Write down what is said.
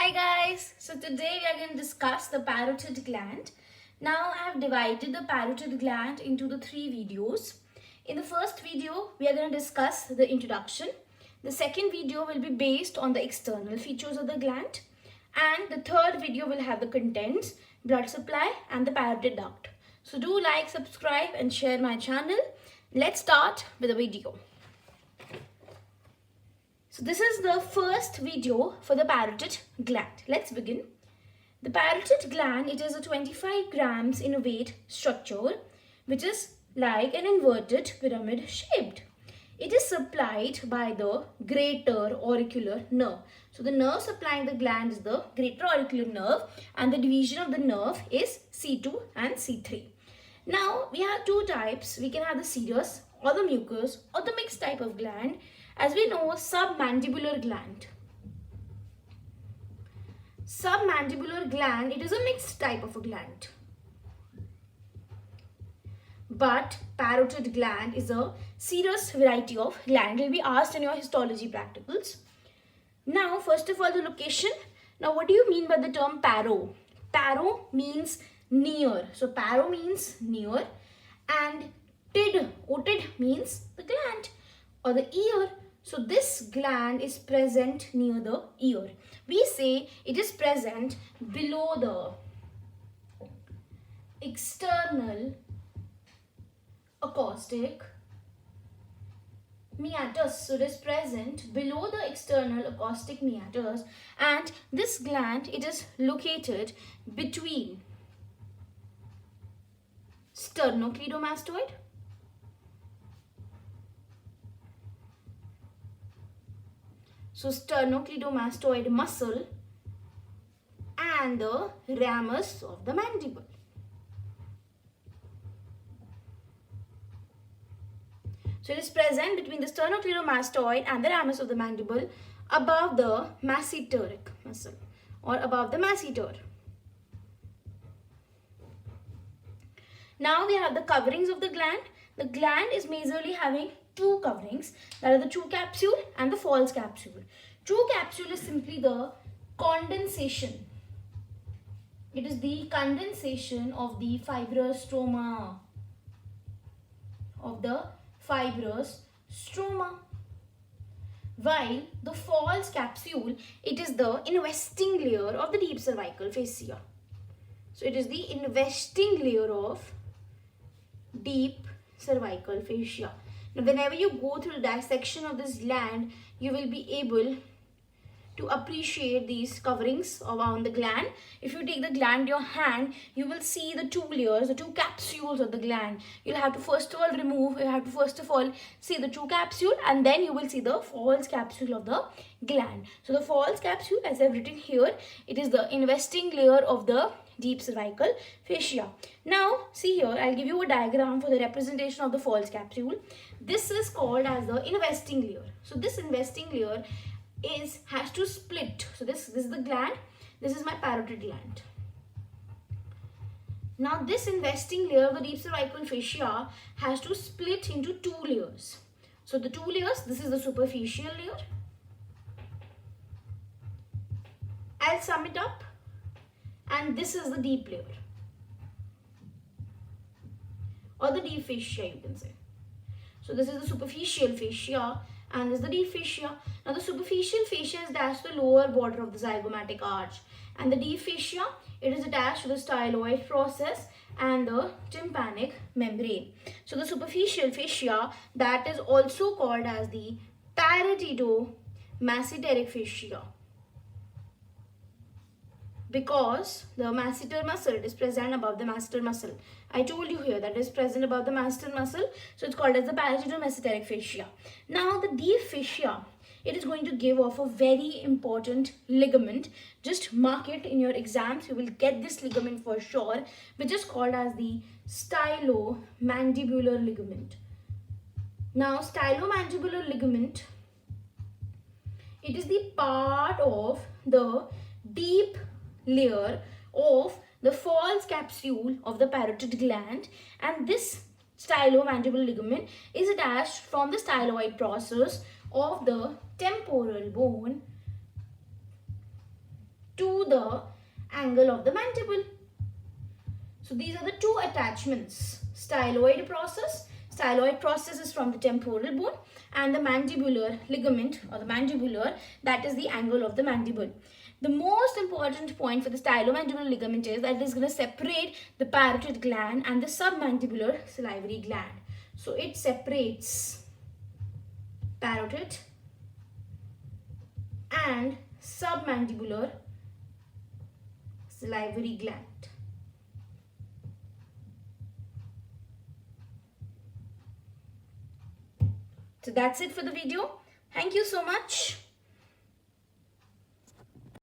Hi guys, so today we are going to discuss the parotid gland. Now I have divided the parotid gland into the 3 videos. In the first video, we are going to discuss the introduction. The second video will be based on the external features of the gland. And the third video will have the contents, blood supply and the parotid duct. So do like, subscribe and share my channel. Let's start with the video. So this is the first video for the parotid gland. Let's begin. The parotid gland, it is a 25 grams in weight structure which is like an inverted pyramid shaped. It is supplied by the greater auricular nerve. So the nerve supplying the gland is the greater auricular nerve and the division of the nerve is C2 and C3. Now we have two types. We can have the serous or the mucous or the mixed type of gland. As we know, submandibular gland. Submandibular gland, it is a mixed type of a gland. But parotid gland is a serous variety of gland. It will be asked in your histology practicals. Now, first of all, the location. Now, what do you mean by the term paro? Paro means near. So, paro means near. And tid, otid means the gland or the ear. So this gland is present near the ear. We say it is present below the external acoustic meatus. So it is present below the external acoustic meatus, and this gland, it is located between sternocleidomastoid sternocleidomastoid muscle and the ramus of the mandible. So it is present between the sternocleidomastoid and the ramus of the mandible above the masseteric muscle or above the masseter. Now we have the coverings of the gland. The gland is majorly having two coverings, that are the true capsule and the false capsule. True capsule is simply the condensation. It is the condensation of the fibrous stroma. While the false capsule, it is the investing layer of the deep cervical fascia. So it is the investing layer of deep cervical fascia. Now, whenever you go through the dissection of this gland, you will be able to appreciate these coverings around the gland. If you take the gland in your hand, you will see the two layers, the two capsules of the gland. You'll have to first of all see the true capsule, and then you will see the false capsule of the gland. So the false capsule, as I've written here, it is the investing layer of the deep cervical fascia. Now see here, I'll give you a diagram for the representation of the false capsule. This is called as the investing layer. So this investing layer has to split. So this is the gland. This is my parotid gland. Now this investing layer of the deep cervical fascia has to split into two layers. So the two layers, this is the superficial layer. I'll sum it up. And this is the deep layer or the deep fascia, you can say. So this is the superficial fascia and this is the deep fascia. Now the superficial fascia is attached to the lower border of the zygomatic arch, and the deep fascia, it is attached to the styloid process and the tympanic membrane. So the superficial fascia, that is also called as the parotido-masseteric fascia, because the masseter muscle, it is present above the masseter muscle. I told you here that it is present above the masseter muscle, so it's called as the parotido-masseteric fascia. Now the deep fascia, it is going to give off a very important ligament. Just mark it in your exams, you will get this ligament for sure, which is called as the stylomandibular ligament. Now stylomandibular ligament, it is the part of the deep layer of the false capsule of the parotid gland, and this stylomandibular ligament is attached from the styloid process of the temporal bone to the angle of the mandible. So these are the two attachments. Styloid process. Styloid process is from the temporal bone, and the mandibular ligament or the mandibular, that is the angle of the mandible. The most important point for the stylomandibular ligament is that it is going to separate the parotid gland and the submandibular salivary gland. So it separates parotid and submandibular salivary gland. So that's it for the video. Thank you so much.